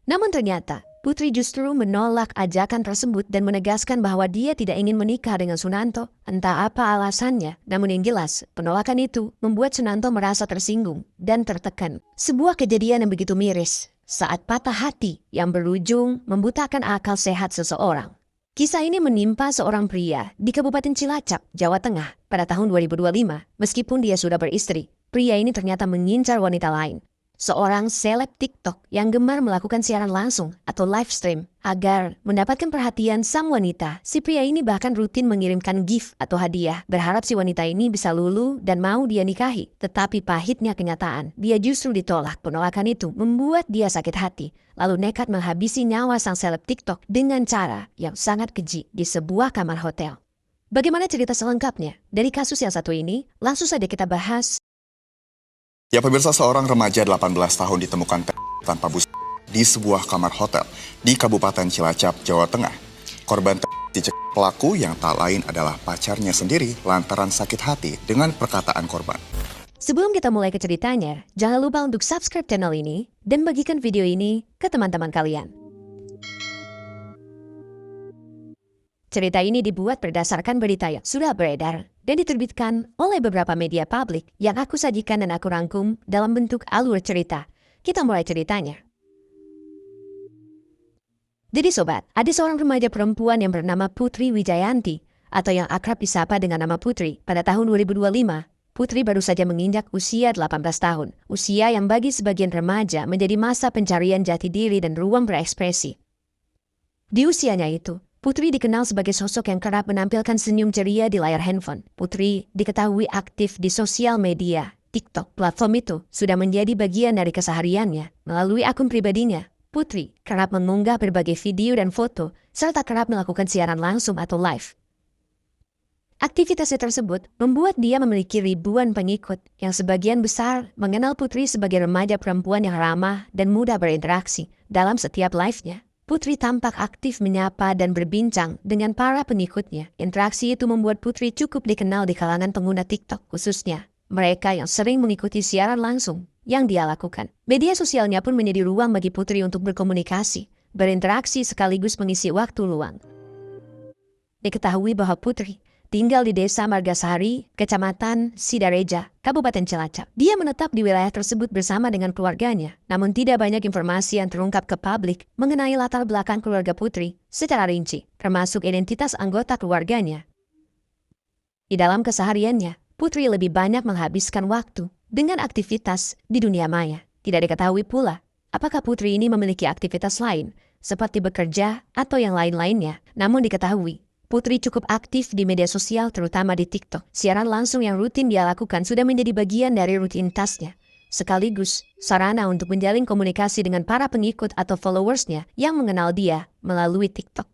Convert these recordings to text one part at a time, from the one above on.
Namun ternyata, Putri justru menolak ajakan tersebut dan menegaskan bahwa dia tidak ingin menikah dengan Sunanto. Entah apa alasannya, namun yang jelas, penolakan itu membuat Sunanto merasa tersinggung dan tertekan. Sebuah kejadian yang begitu miris saat patah hati yang berujung membutakan akal sehat seseorang. Kisah ini menimpa seorang pria di Kabupaten Cilacap, Jawa Tengah pada tahun 2025. Meskipun dia sudah beristri, pria ini ternyata mengincar wanita lain. Seorang seleb TikTok yang gemar melakukan siaran langsung atau live stream agar mendapatkan perhatian sang wanita. Si pria ini bahkan rutin mengirimkan gift atau hadiah, berharap si wanita ini bisa luluh dan mau dia nikahi. Tetapi pahitnya kenyataan, dia justru ditolak. Penolakan itu membuat dia sakit hati, lalu nekat menghabisi nyawa sang seleb TikTok dengan cara yang sangat keji di sebuah kamar hotel. Bagaimana cerita selengkapnya? Dari kasus yang satu ini, langsung saja kita bahas. Ya pemirsa, seorang remaja 18 tahun ditemukan tanpa busana di sebuah kamar hotel di Kabupaten Cilacap, Jawa Tengah. Korban dicek pelaku yang tak lain adalah pacarnya sendiri lantaran sakit hati dengan perkataan korban. Sebelum kita mulai ke ceritanya, jangan lupa untuk subscribe channel ini dan bagikan video ini ke teman-teman kalian. Cerita ini dibuat berdasarkan berita yang sudah beredar dan diterbitkan oleh beberapa media publik yang aku sajikan dan aku rangkum dalam bentuk alur cerita. Kita mulai ceritanya. Jadi sobat, ada seorang remaja perempuan yang bernama Putri Wijayanti atau yang akrab disapa dengan nama Putri. Pada tahun 2025, Putri baru saja menginjak usia 18 tahun. Usia yang bagi sebagian remaja menjadi masa pencarian jati diri dan ruang berekspresi. Di usianya itu, Putri dikenal sebagai sosok yang kerap menampilkan senyum ceria di layar handphone. Putri diketahui aktif di sosial media, TikTok. Platform itu sudah menjadi bagian dari kesehariannya. Melalui akun pribadinya, Putri kerap mengunggah berbagai video dan foto, serta kerap melakukan siaran langsung atau live. Aktivitasnya tersebut membuat dia memiliki ribuan pengikut yang sebagian besar mengenal Putri sebagai remaja perempuan yang ramah dan mudah berinteraksi. Dalam setiap live-nya, Putri tampak aktif menyapa dan berbincang dengan para pengikutnya. Interaksi itu membuat Putri cukup dikenal di kalangan pengguna TikTok, khususnya mereka yang sering mengikuti siaran langsung yang dia lakukan. Media sosialnya pun menjadi ruang bagi Putri untuk berkomunikasi, berinteraksi sekaligus mengisi waktu luang. Diketahui bahwa Putri tinggal di Desa Margasari, Kecamatan Sidareja, Kabupaten Cilacap. Dia menetap di wilayah tersebut bersama dengan keluarganya, namun tidak banyak informasi yang terungkap ke publik mengenai latar belakang keluarga Putri secara rinci, termasuk identitas anggota keluarganya. Di dalam kesehariannya, Putri lebih banyak menghabiskan waktu dengan aktivitas di dunia maya. Tidak diketahui pula apakah Putri ini memiliki aktivitas lain, seperti bekerja atau yang lain-lainnya. Namun diketahui, Putri cukup aktif di media sosial terutama di TikTok. Siaran langsung yang rutin dia lakukan sudah menjadi bagian dari rutinitasnya, sekaligus sarana untuk menjalin komunikasi dengan para pengikut atau followersnya yang mengenal dia melalui TikTok.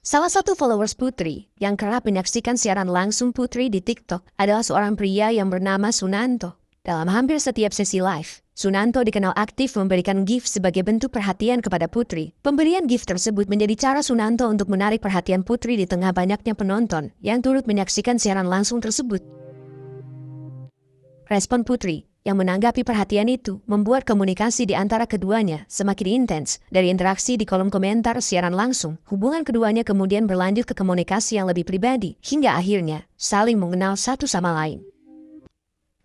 Salah satu followers Putri yang kerap menyaksikan siaran langsung Putri di TikTok adalah seorang pria yang bernama Sunanto. Dalam hampir setiap sesi live, Sunanto dikenal aktif memberikan gift sebagai bentuk perhatian kepada Putri. Pemberian gift tersebut menjadi cara Sunanto untuk menarik perhatian Putri di tengah banyaknya penonton yang turut menyaksikan siaran langsung tersebut. Respon Putri yang menanggapi perhatian itu membuat komunikasi di antara keduanya semakin intens. Dari interaksi di kolom komentar siaran langsung, hubungan keduanya kemudian berlanjut ke komunikasi yang lebih pribadi, hingga akhirnya saling mengenal satu sama lain.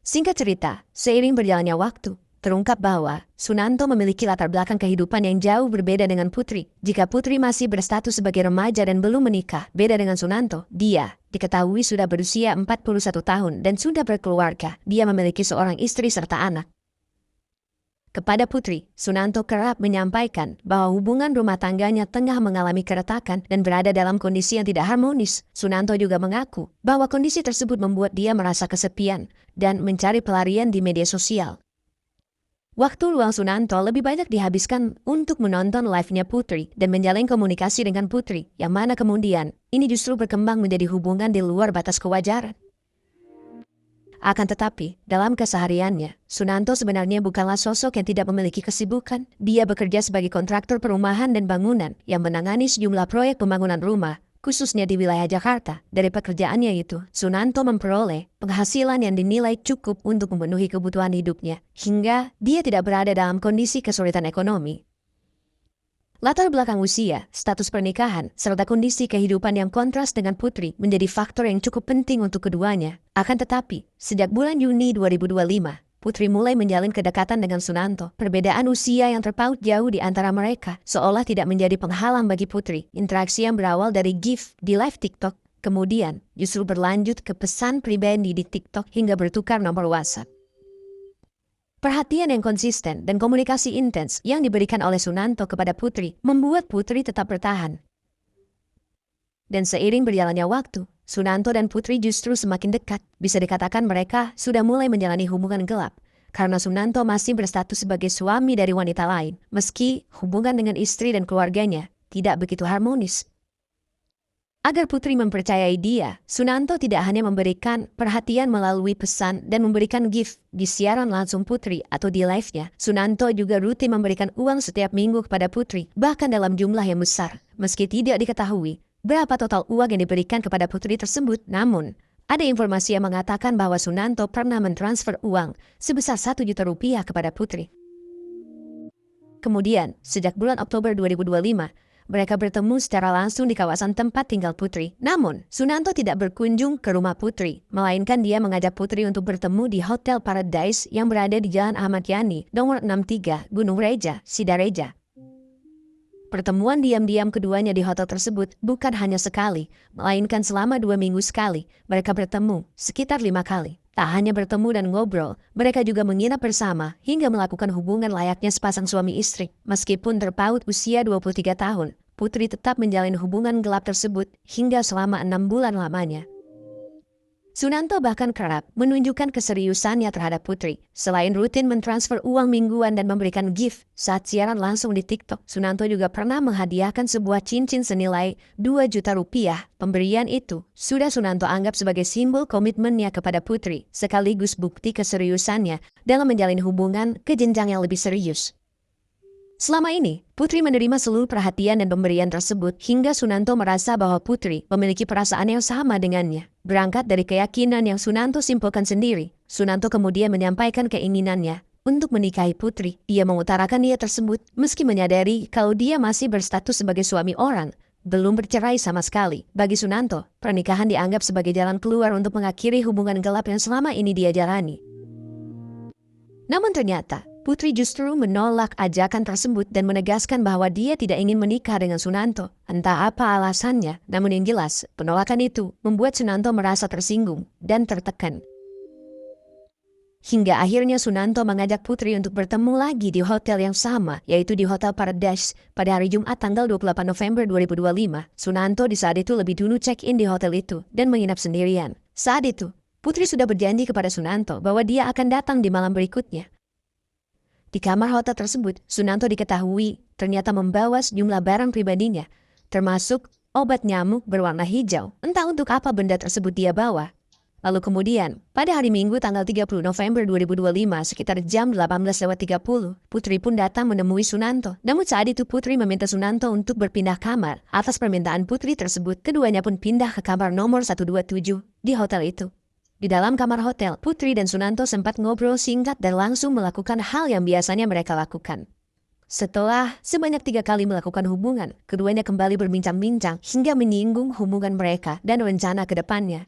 Singkat cerita, seiring berjalannya waktu, terungkap bahwa Sunanto memiliki latar belakang kehidupan yang jauh berbeda dengan Putri. Jika Putri masih berstatus sebagai remaja dan belum menikah, beda dengan Sunanto, dia diketahui sudah berusia 41 tahun dan sudah berkeluarga. Dia memiliki seorang istri serta anak. Kepada Putri, Sunanto kerap menyampaikan bahwa hubungan rumah tangganya tengah mengalami keretakan dan berada dalam kondisi yang tidak harmonis. Sunanto juga mengaku bahwa kondisi tersebut membuat dia merasa kesepian dan mencari pelarian di media sosial. Waktu luang Sunanto lebih banyak dihabiskan untuk menonton live-nya Putri dan menjalin komunikasi dengan Putri, yang mana kemudian ini justru berkembang menjadi hubungan di luar batas kewajaran. Akan tetapi, dalam kesehariannya, Sunanto sebenarnya bukanlah sosok yang tidak memiliki kesibukan. Dia bekerja sebagai kontraktor perumahan dan bangunan yang menangani sejumlah proyek pembangunan rumah, khususnya di wilayah Jakarta. Dari pekerjaannya itu, Sunanto memperoleh penghasilan yang dinilai cukup untuk memenuhi kebutuhan hidupnya, hingga dia tidak berada dalam kondisi kesulitan ekonomi. Latar belakang usia, status pernikahan, serta kondisi kehidupan yang kontras dengan Putri menjadi faktor yang cukup penting untuk keduanya. Akan tetapi, sejak bulan Juni 2025, Putri mulai menjalin kedekatan dengan Sunanto. Perbedaan usia yang terpaut jauh di antara mereka seolah tidak menjadi penghalang bagi Putri. Interaksi yang berawal dari GIF di live TikTok, kemudian justru berlanjut ke pesan pribadi di TikTok hingga bertukar nomor WhatsApp. Perhatian yang konsisten dan komunikasi intens yang diberikan oleh Sunanto kepada Putri membuat Putri tetap bertahan. Dan seiring berjalannya waktu, Sunanto dan Putri justru semakin dekat. Bisa dikatakan mereka sudah mulai menjalani hubungan gelap, karena Sunanto masih berstatus sebagai suami dari wanita lain, meski hubungan dengan istri dan keluarganya tidak begitu harmonis. Agar Putri mempercayai dia, Sunanto tidak hanya memberikan perhatian melalui pesan dan memberikan gift di siaran langsung Putri atau di live-nya. Sunanto juga rutin memberikan uang setiap minggu kepada Putri, bahkan dalam jumlah yang besar. Meski tidak diketahui berapa total uang yang diberikan kepada Putri tersebut, namun ada informasi yang mengatakan bahwa Sunanto pernah mentransfer uang sebesar 1 juta rupiah kepada Putri. Kemudian, sejak bulan Oktober 2025, mereka bertemu secara langsung di kawasan tempat tinggal Putri. Namun, Sunanto tidak berkunjung ke rumah Putri, melainkan dia mengajak Putri untuk bertemu di Hotel Paradise yang berada di Jalan Ahmad Yani, nomor 63, Gunung Reja, Sidareja. Pertemuan diam-diam keduanya di hotel tersebut bukan hanya sekali, melainkan selama 2 minggu sekali. Mereka bertemu sekitar 5 kali. Tak hanya bertemu dan ngobrol, mereka juga menginap bersama hingga melakukan hubungan layaknya sepasang suami istri. Meskipun terpaut usia 23 tahun, Putri tetap menjalin hubungan gelap tersebut hingga selama 6 bulan lamanya. Sunanto bahkan kerap menunjukkan keseriusannya terhadap Putri. Selain rutin mentransfer uang mingguan dan memberikan gift saat siaran langsung di TikTok, Sunanto juga pernah menghadiahkan sebuah cincin senilai 2 juta rupiah. Pemberian itu sudah Sunanto anggap sebagai simbol komitmennya kepada Putri, sekaligus bukti keseriusannya dalam menjalin hubungan ke jenjang yang lebih serius. Selama ini, Putri menerima seluruh perhatian dan pemberian tersebut hingga Sunanto merasa bahwa Putri memiliki perasaan yang sama dengannya. Berangkat dari keyakinan yang Sunanto simpulkan sendiri, Sunanto kemudian menyampaikan keinginannya untuk menikahi Putri. Ia mengutarakan niat tersebut meski menyadari kalau dia masih berstatus sebagai suami orang, belum bercerai sama sekali. Bagi Sunanto, pernikahan dianggap sebagai jalan keluar untuk mengakhiri hubungan gelap yang selama ini dia jalani. Namun ternyata, Putri justru menolak ajakan tersebut dan menegaskan bahwa dia tidak ingin menikah dengan Sunanto. Entah apa alasannya, namun yang jelas, penolakan itu membuat Sunanto merasa tersinggung dan tertekan. Hingga akhirnya Sunanto mengajak Putri untuk bertemu lagi di hotel yang sama, yaitu di Hotel Paradise pada hari Jumat tanggal 28 November 2025. Sunanto di saat itu lebih dulu check-in di hotel itu dan menginap sendirian. Saat itu, Putri sudah berjanji kepada Sunanto bahwa dia akan datang di malam berikutnya. Di kamar hotel tersebut, Sunanto diketahui ternyata membawa sejumlah barang pribadinya, termasuk obat nyamuk berwarna hijau. Entah untuk apa benda tersebut dia bawa. Lalu kemudian, pada hari Minggu tanggal 30 November 2025 sekitar jam 18.30, Putri pun datang menemui Sunanto. Namun saat itu Putri meminta Sunanto untuk berpindah kamar. Atas permintaan Putri tersebut, keduanya pun pindah ke kamar nomor 127 di hotel itu. Di dalam kamar hotel, Putri dan Sunanto sempat ngobrol singkat dan langsung melakukan hal yang biasanya mereka lakukan. Setelah sebanyak 3 kali melakukan hubungan, keduanya kembali berbincang-bincang hingga menyinggung hubungan mereka dan rencana ke depannya.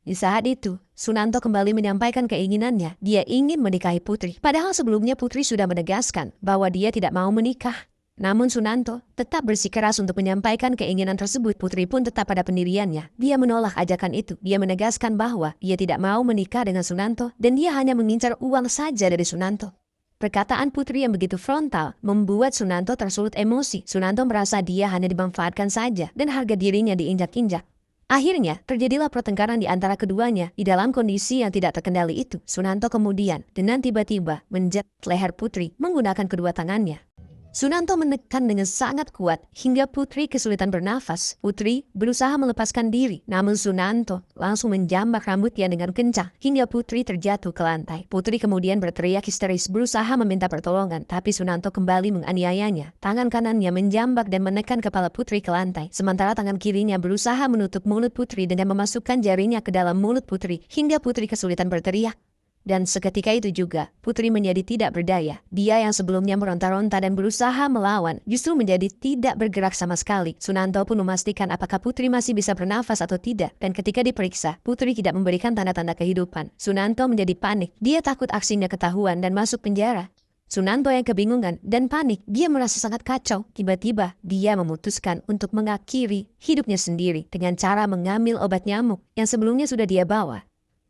Di saat itu, Sunanto kembali menyampaikan keinginannya. Dia ingin menikahi Putri. Padahal sebelumnya Putri sudah menegaskan bahwa dia tidak mau menikah. Namun Sunanto tetap bersikeras untuk menyampaikan keinginan tersebut. Putri pun tetap pada pendiriannya. Dia menolak ajakan itu. Dia menegaskan bahwa ia tidak mau menikah dengan Sunanto dan dia hanya mengincar uang saja dari Sunanto. Perkataan Putri yang begitu frontal membuat Sunanto tersulut emosi. Sunanto merasa dia hanya dimanfaatkan saja dan harga dirinya diinjak-injak. Akhirnya, terjadilah pertengkaran di antara keduanya. Di dalam kondisi yang tidak terkendali itu, Sunanto kemudian dengan tiba-tiba menjat leher Putri menggunakan kedua tangannya. Sunanto menekan dengan sangat kuat hingga Putri kesulitan bernafas. Putri berusaha melepaskan diri, namun Sunanto langsung menjambak rambutnya dengan kencang hingga Putri terjatuh ke lantai. Putri kemudian berteriak histeris berusaha meminta pertolongan, tapi Sunanto kembali menganiayanya. Tangan kanannya menjambak dan menekan kepala Putri ke lantai, sementara tangan kirinya berusaha menutup mulut Putri dengan memasukkan jarinya ke dalam mulut Putri hingga Putri kesulitan berteriak. Dan seketika itu juga, Putri menjadi tidak berdaya. Dia yang sebelumnya meronta-ronta dan berusaha melawan, justru menjadi tidak bergerak sama sekali. Sunanto pun memastikan apakah Putri masih bisa bernafas atau tidak. Dan ketika diperiksa, Putri tidak memberikan tanda-tanda kehidupan. Sunanto menjadi panik. Dia takut aksinya ketahuan dan masuk penjara. Sunanto yang kebingungan dan panik, dia merasa sangat kacau. Tiba-tiba, dia memutuskan untuk mengakhiri hidupnya sendiri dengan cara mengambil obat nyamuk yang sebelumnya sudah dia bawa.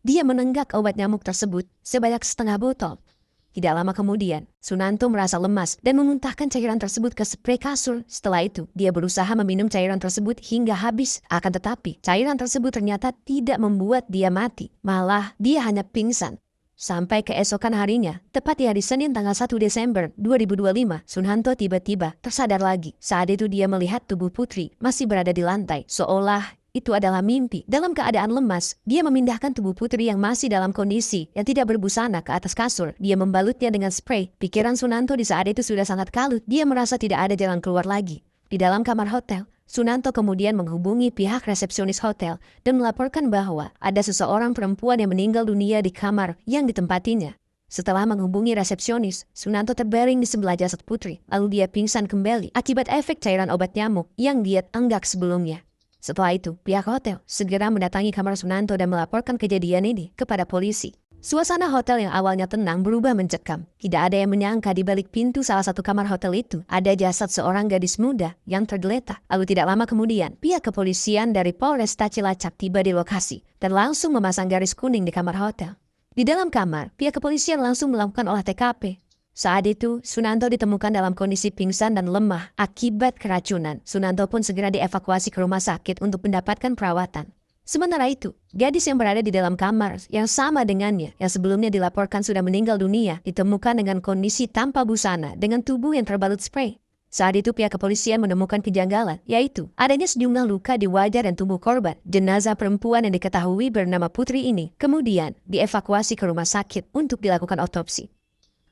Dia menenggak obat nyamuk tersebut sebanyak setengah botol. Tidak lama kemudian, Sunanto merasa lemas dan memuntahkan cairan tersebut ke spray kasur. Setelah itu, dia berusaha meminum cairan tersebut hingga habis. Akan tetapi, cairan tersebut ternyata tidak membuat dia mati. Malah, dia hanya pingsan. Sampai keesokan harinya, tepat di hari Senin tanggal 1 Desember 2025, Sunanto tiba-tiba tersadar lagi. Saat itu dia melihat tubuh Putri masih berada di lantai, seolah itu adalah mimpi. Dalam keadaan lemas, dia memindahkan tubuh Putri yang masih dalam kondisi yang tidak berbusana ke atas kasur. Dia membalutnya dengan spray. Pikiran Sunanto di saat itu sudah sangat kalut. Dia merasa tidak ada jalan keluar lagi. Di dalam kamar hotel, Sunanto kemudian menghubungi pihak resepsionis hotel dan melaporkan bahwa ada seseorang perempuan yang meninggal dunia di kamar yang ditempatinya. Setelah menghubungi resepsionis, Sunanto terbaring di sebelah jasad Putri. Lalu dia pingsan kembali akibat efek cairan obat nyamuk yang dia tenggak sebelumnya. Setelah itu, pihak hotel segera mendatangi kamar Sunanto dan melaporkan kejadian ini kepada polisi. Suasana hotel yang awalnya tenang berubah mencekam. Tidak ada yang menyangka di balik pintu salah satu kamar hotel itu ada jasad seorang gadis muda yang tergeletak. Lalu tidak lama kemudian, pihak kepolisian dari Polresta Cilacap tiba di lokasi dan langsung memasang garis kuning di kamar hotel. Di dalam kamar, pihak kepolisian langsung melakukan olah TKP. Saat itu, Sunanto ditemukan dalam kondisi pingsan dan lemah akibat keracunan. Sunanto pun segera dievakuasi ke rumah sakit untuk mendapatkan perawatan. Sementara itu, gadis yang berada di dalam kamar yang sama dengannya, yang sebelumnya dilaporkan sudah meninggal dunia, ditemukan dengan kondisi tanpa busana dengan tubuh yang terbalut spray. Saat itu pihak kepolisian menemukan kejanggalan, yaitu adanya sejumlah luka di wajah dan tubuh korban. Jenazah perempuan yang diketahui bernama Putri ini kemudian dievakuasi ke rumah sakit untuk dilakukan otopsi.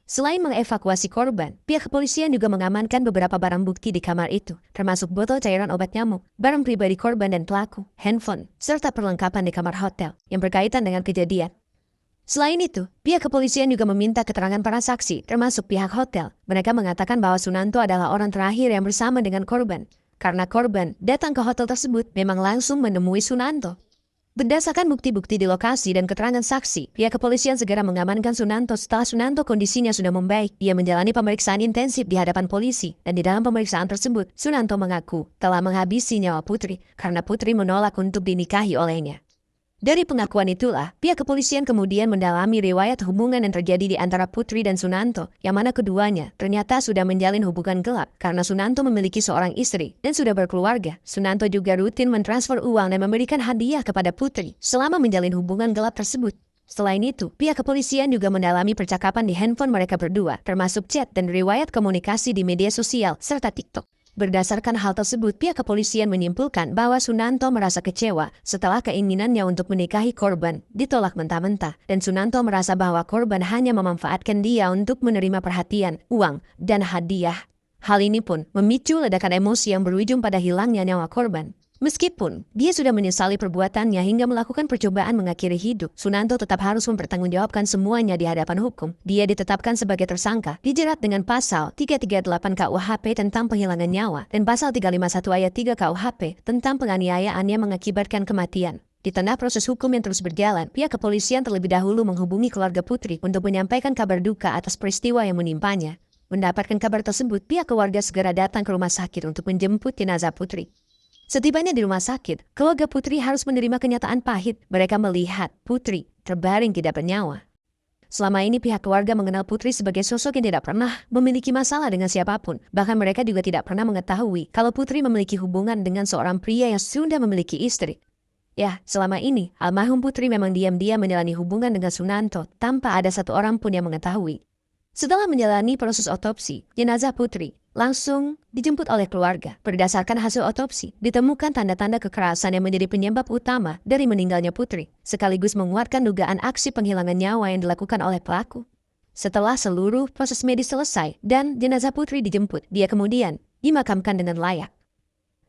Selain mengevakuasi korban, pihak kepolisian juga mengamankan beberapa barang bukti di kamar itu, termasuk botol cairan obat nyamuk, barang pribadi korban dan pelaku, handphone, serta perlengkapan di kamar hotel yang berkaitan dengan kejadian. Selain itu, pihak kepolisian juga meminta keterangan para saksi, termasuk pihak hotel. Mereka mengatakan bahwa Sunanto adalah orang terakhir yang bersama dengan korban. Karena korban datang ke hotel tersebut memang langsung menemui Sunanto. Berdasarkan bukti-bukti di lokasi dan keterangan saksi, pihak kepolisian segera mengamankan Sunanto setelah Sunanto kondisinya sudah membaik. Dia menjalani pemeriksaan intensif di hadapan polisi, dan di dalam pemeriksaan tersebut, Sunanto mengaku telah menghabisi nyawa Putri karena Putri menolak untuk dinikahi olehnya. Dari pengakuan itulah, pihak kepolisian kemudian mendalami riwayat hubungan yang terjadi di antara Putri dan Sunanto, yang mana keduanya ternyata sudah menjalin hubungan gelap karena Sunanto memiliki seorang istri dan sudah berkeluarga. Sunanto juga rutin mentransfer uang dan memberikan hadiah kepada Putri selama menjalin hubungan gelap tersebut. Selain itu, pihak kepolisian juga mendalami percakapan di handphone mereka berdua, termasuk chat dan riwayat komunikasi di media sosial serta TikTok. Berdasarkan hal tersebut, pihak kepolisian menyimpulkan bahwa Sunanto merasa kecewa setelah keinginannya untuk menikahi korban ditolak mentah-mentah, dan Sunanto merasa bahwa korban hanya memanfaatkan dia untuk menerima perhatian, uang, dan hadiah. Hal ini pun memicu ledakan emosi yang berujung pada hilangnya nyawa korban. Meskipun dia sudah menyesali perbuatannya hingga melakukan percobaan mengakhiri hidup, Sunanto tetap harus mempertanggungjawabkan semuanya di hadapan hukum. Dia ditetapkan sebagai tersangka, dijerat dengan pasal 338 KUHP tentang penghilangan nyawa dan pasal 351 ayat 3 KUHP tentang penganiayaan yang mengakibatkan kematian. Di tengah proses hukum yang terus berjalan, pihak kepolisian terlebih dahulu menghubungi keluarga Putri untuk menyampaikan kabar duka atas peristiwa yang menimpanya. Mendapatkan kabar tersebut, pihak keluarga segera datang ke rumah sakit untuk menjemput jenazah Putri. Setibanya di rumah sakit, keluarga Putri harus menerima kenyataan pahit. Mereka melihat Putri terbaring tidak bernyawa. Selama ini pihak keluarga mengenal Putri sebagai sosok yang tidak pernah memiliki masalah dengan siapapun. Bahkan mereka juga tidak pernah mengetahui kalau Putri memiliki hubungan dengan seorang pria yang sudah memiliki istri. Ya, selama ini, almarhum Putri memang diam-diam menjalani hubungan dengan Sunanto tanpa ada satu orang pun yang mengetahui. Setelah menjalani proses otopsi, jenazah Putri langsung dijemput oleh keluarga. Berdasarkan hasil otopsi, ditemukan tanda-tanda kekerasan yang menjadi penyebab utama dari meninggalnya Putri, sekaligus menguatkan dugaan aksi penghilangan nyawa yang dilakukan oleh pelaku. Setelah seluruh proses medis selesai dan jenazah Putri dijemput, dia kemudian dimakamkan dengan layak.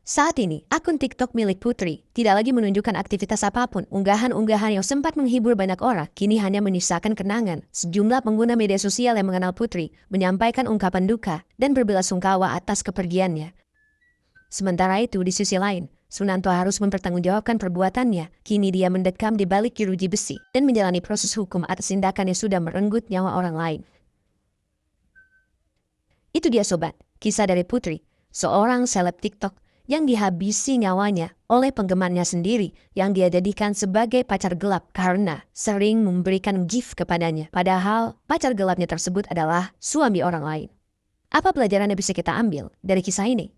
Saat ini, akun TikTok milik Putri tidak lagi menunjukkan aktivitas apapun. Unggahan-unggahan yang sempat menghibur banyak orang kini hanya menyisakan kenangan. Sejumlah pengguna media sosial yang mengenal Putri menyampaikan ungkapan duka dan berbelasungkawa atas kepergiannya. Sementara itu, di sisi lain, Sunanto harus mempertanggungjawabkan perbuatannya. Kini dia mendekam di balik jeruji besi dan menjalani proses hukum atas tindakan yang sudah merenggut nyawa orang lain. Itu dia sobat, kisah dari Putri, seorang seleb TikTok yang dihabisi nyawanya oleh penggemarnya sendiri yang dia jadikan sebagai pacar gelap karena sering memberikan gift kepadanya. Padahal pacar gelapnya tersebut adalah suami orang lain. Apa pelajaran yang bisa kita ambil dari kisah ini?